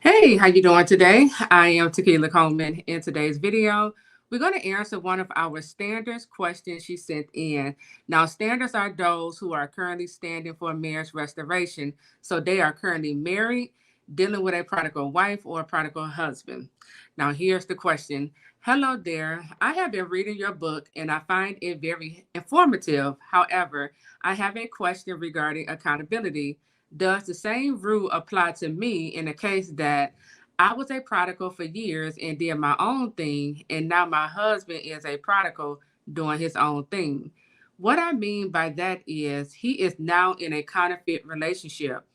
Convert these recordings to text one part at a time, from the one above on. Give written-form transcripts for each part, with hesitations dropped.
Hey, how you doing today? I am Tequila Coleman. In today's video, we're going to answer one of our standards questions she sent in. Now, standards are those who are currently standing for marriage restoration. So they are currently married, dealing with a prodigal wife or a prodigal husband. Now, here's the question. Hello there. I have been reading your book and I find it very informative. However, I have a question regarding accountability. Does the same rule apply to me in the case that I was a prodigal for years and did my own thing, and now my husband is a prodigal doing his own thing? What I mean by that is he is now in a counterfeit relationship.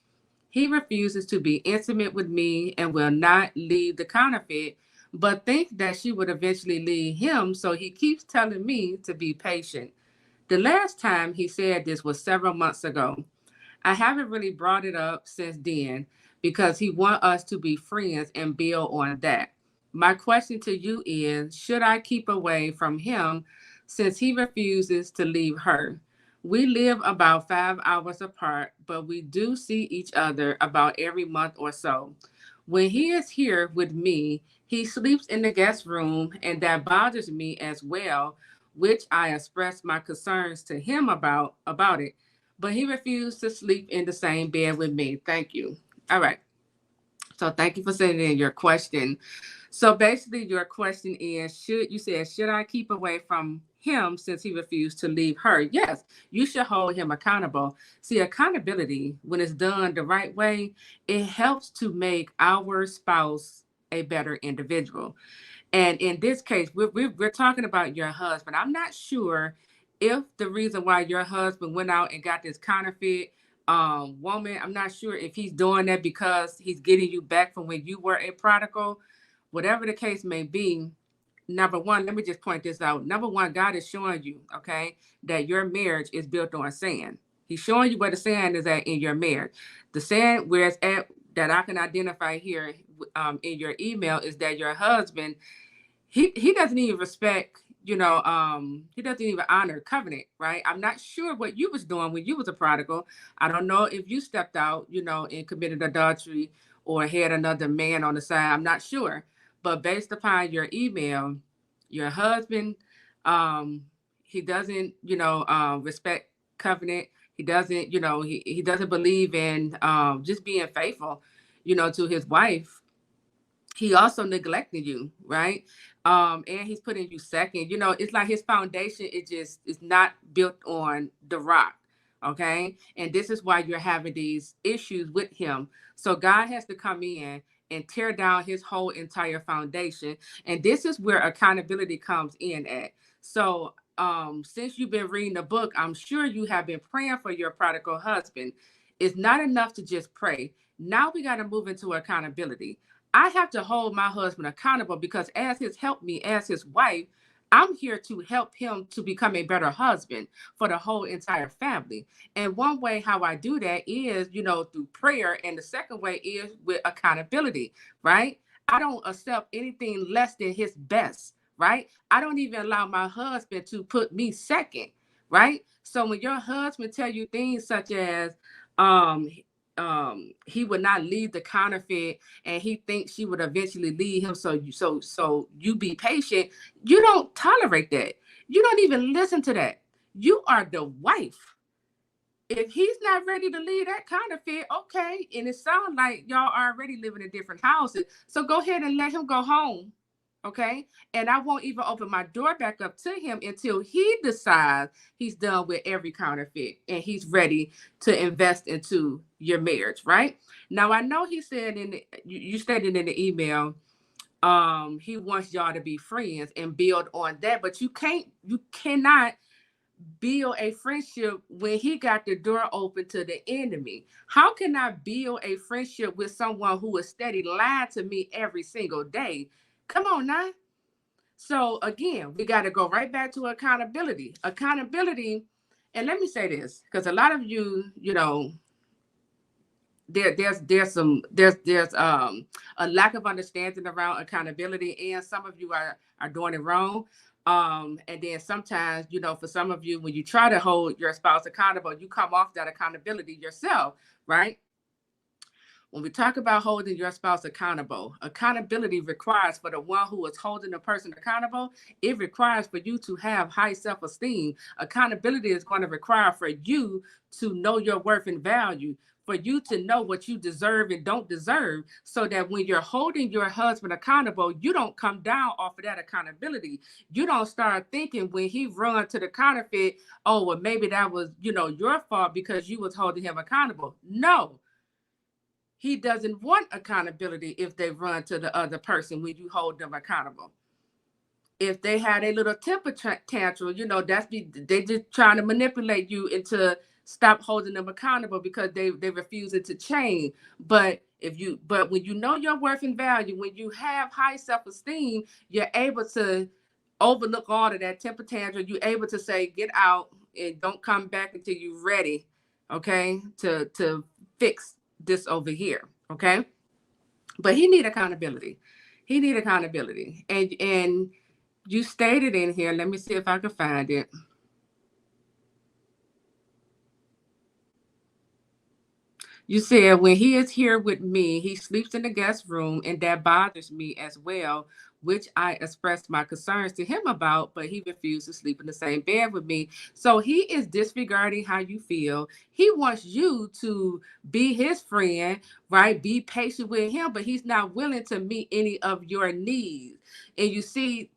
He refuses to be intimate with me and will not leave the counterfeit, but think that she would eventually leave him, so he keeps telling me to be patient. The last time he said this was several months ago. I haven't really brought it up since then because he wants us to be friends and build on that. My question to you is, should I keep away from him since he refuses to leave her? We live about 5 hours apart, but we do see each other about every month or so. When he is here with me, he sleeps in the guest room, and that bothers me as well, which I expressed my concerns to him about it, but he refused to sleep in the same bed with me. Thank you. All right. So thank you for sending in your question. So basically, your question is: should I keep away from him since he refused to leave her? Yes, you should hold him accountable. See, accountability, when it's done the right way, it helps to make our spouse a better individual. And in this case, we're talking about your husband. I'm not sure if the reason why your husband went out and got this counterfeit woman, I'm not sure if he's doing that because he's getting you back from when you were a prodigal. Whatever the case may be, number one, let me just point this out. Number one, God is showing you, okay, that your marriage is built on sand. He's showing you where the sand is at in your marriage. The sand where it's at that I can identify here in your email is that your husband, he doesn't even respect, he doesn't even honor covenant, right? I'm not sure what you was doing when you was a prodigal. I don't know if you stepped out, and committed adultery or had another man on the side. I'm not sure, but based upon your email, your husband, um he doesn't, respect covenant. He doesn't, he doesn't believe in just being faithful, to his wife. He also neglected you, right? And he's putting you second. It's like his foundation, it just is not built on the rock. Okay. And this is why you're having these issues with him. So God has to come in and tear down his whole entire foundation. And this is where accountability comes in at. So since you've been reading the book, I'm sure you have been praying for your prodigal husband. It's not enough to just pray. Now we got to move into accountability. I have to hold my husband accountable because as his help me, as his wife, I'm here to help him to become a better husband for the whole entire family. And one way how I do that is, through prayer. And the second way is with accountability, right? I don't accept anything less than his best, right? I don't even allow my husband to put me second, right? So when your husband tell you things such as, um, he would not leave the counterfeit and he thinks she would eventually leave him, so you be patient. You don't tolerate that. You don't even listen to that. You are the wife. If he's not ready to leave that counterfeit, okay, and it sounds like y'all are already living in different houses, so go ahead and let him go home, okay? And I won't even open my door back up to him until he decides he's done with every counterfeit and he's ready to invest into your marriage, right? Now I know he said you stated in the email, he wants y'all to be friends and build on that, but you cannot build a friendship when he got the door open to the enemy. How can I build a friendship with someone who is steady lying to me every single day? Come on now. So again, we got to go right back to accountability. Accountability, and let me say this, because a lot of you, there's a lack of understanding around accountability, and some of you are doing it wrong. And then sometimes, for some of you, when you try to hold your spouse accountable, you come off that accountability yourself, right? When we talk about holding your spouse accountable, accountability requires for the one who is holding the person accountable, it requires for you to have high self-esteem. Accountability is going to require for you to know your worth and value, for you to know what you deserve and don't deserve, so that when you're holding your husband accountable, you don't come down off of that accountability. You don't start thinking when he run to the counterfeit, oh, well, maybe that was, your fault because you was holding him accountable. No, he doesn't want accountability if they run to the other person when you hold them accountable. If they had a little temper tantrum, they just trying to manipulate you into stop holding them accountable because they refusing to change. But when you know your worth and value, when you have high self-esteem, you're able to overlook all of that temper tantrum. You're able to say, get out and don't come back until you're ready, okay, to fix this over here, okay? But he need accountability. He need accountability. And you stated in here, let me see if I can find it. You said, when he is here with me, he sleeps in the guest room, and that bothers me as well, which I expressed my concerns to him about, but he refused to sleep in the same bed with me. So he is disregarding how you feel. He wants you to be his friend, right? Be patient with him, but he's not willing to meet any of your needs. And you see,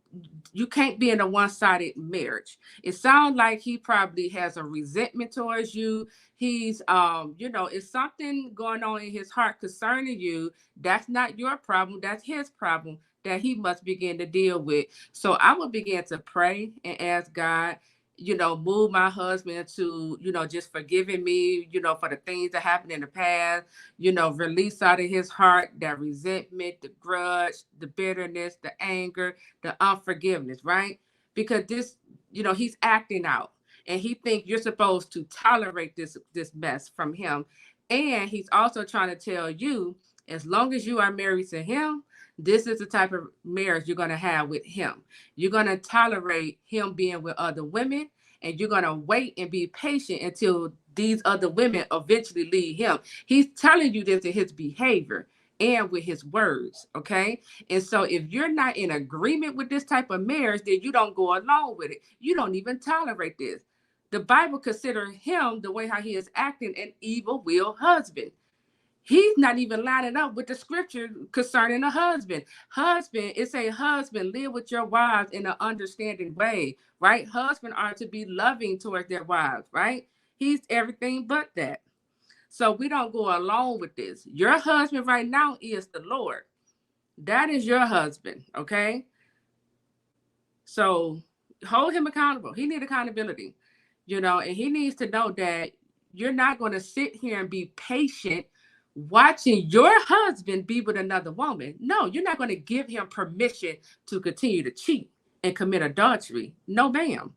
you can't be in a one-sided marriage. It sounds like he probably has a resentment towards you. He's it's something going on in his heart concerning you. That's not your problem, that's his problem that he must begin to deal with. So I will begin to pray and ask God, move my husband to, just forgiving me, for the things that happened in the past, release out of his heart that resentment, the grudge, the bitterness, the anger, the unforgiveness, right? Because this, he's acting out, and he think you're supposed to tolerate this mess from him. And he's also trying to tell you, as long as you are married to him, this is the type of marriage you're going to have with him. You're going to tolerate him being with other women, and you're going to wait and be patient until these other women eventually leave him. He's telling you this in his behavior and with his words, okay? And so if you're not in agreement with this type of marriage, then you don't go along with it. You don't even tolerate this. The Bible considers him, the way how he is acting, an evil-willed husband. He's not even lining up with the scripture concerning a husband. Husband, it's a husband, live with your wives in an understanding way, right? Husbands are to be loving towards their wives, right? He's everything but that. So we don't go along with this. Your husband right now is the Lord. That is your husband, okay? So hold him accountable. He needs accountability, and he needs to know that you're not going to sit here and be patient watching your husband be with another woman. No, you're not going to give him permission to continue to cheat and commit adultery. No, ma'am.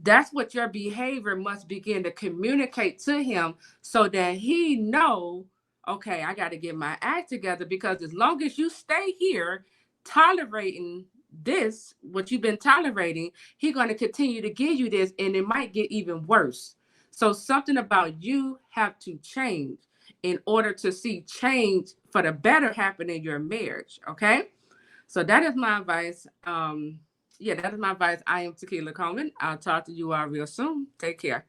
That's what your behavior must begin to communicate to him, so that he know, okay, I got to get my act together, because as long as you stay here tolerating this, what you've been tolerating, he's going to continue to give you this, and it might get even worse. So something about you have to change in order to see change for the better happen in your marriage. Okay. So that is my advice. That is my advice. I am Tequila Coleman. I'll talk to you all real soon. Take care.